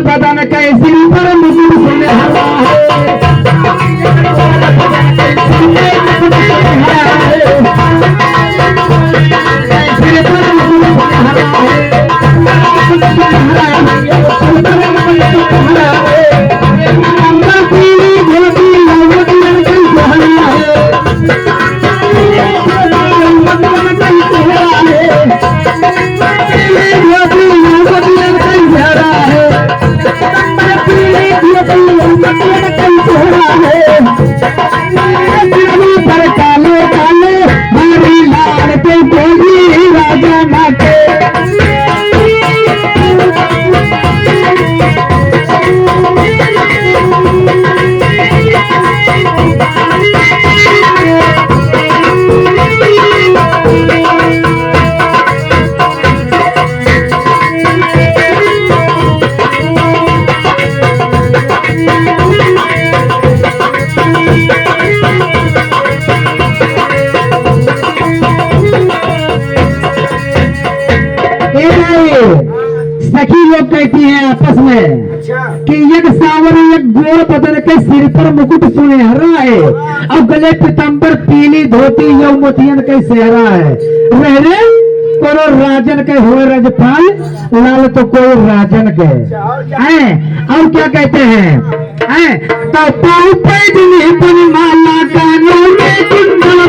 बदन कैसी पर मुकुट सुनहरा सखी लोग कहती हैं आपस में कि एक सावरी एक गोर बदन के सिर पर मुकुट सुनहरा है और गले पीताम्बर पीली धोती यौ मोतियन के सेहरा है रहने कोनो राजन के हुए रजपाल लाल तो कोई राजन के और क्या कहते हैं तो पाऊ पैदनी बन माला कानों में कुंडल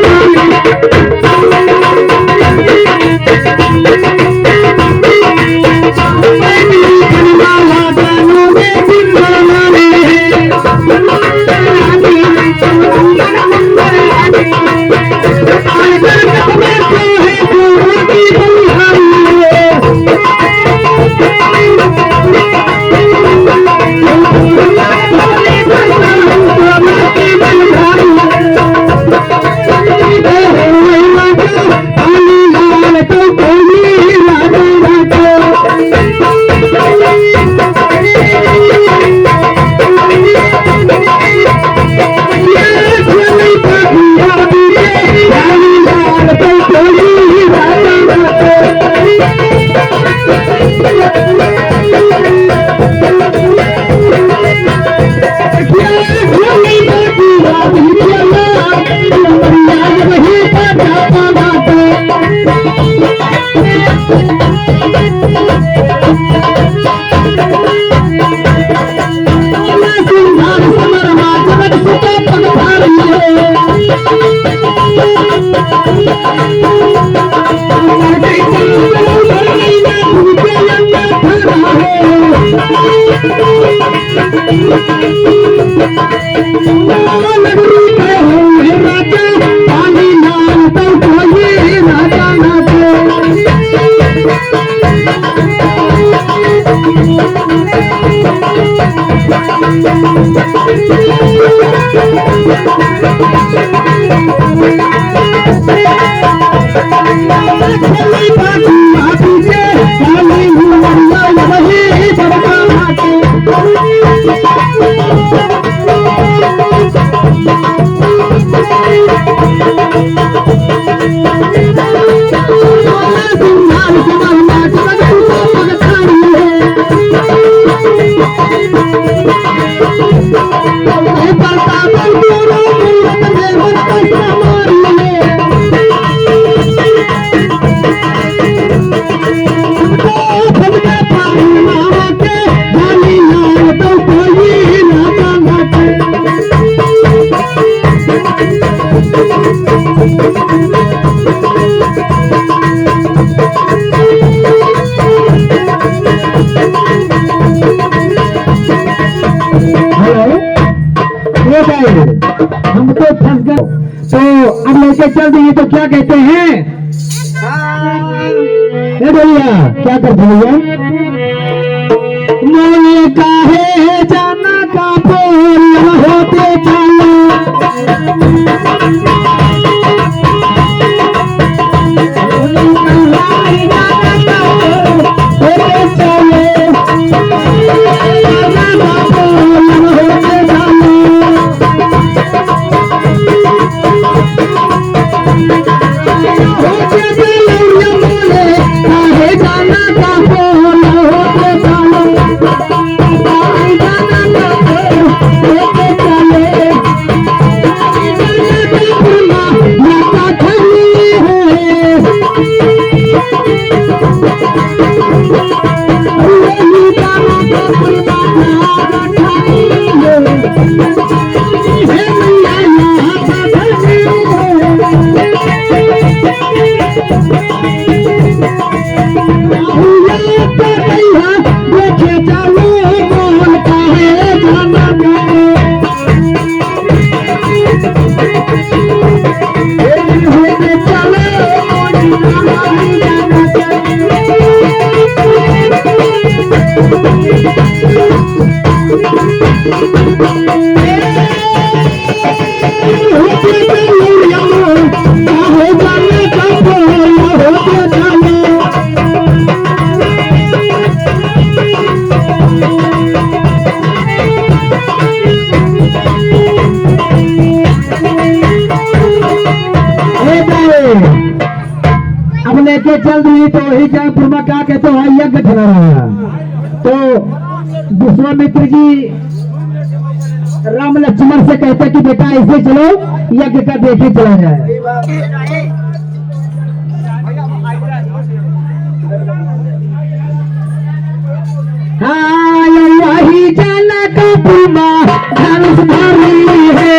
हम तो फंस गए तो अब लेके चल देंगे तो क्या कहते हैं भैया क्या करते भैया मोने काहे जाना का बोल होते चलो अब लेके चल रही तो वही जयपुर में क्या कहते हैं यज्ञ ठहरा। तो विश्वामित्र जी राम लक्ष्मण से कहते कि बेटा ऐसे चलो यज्ञ का देखे चला जाए। हाँ वही जाना का पुमा धनुष भारी है।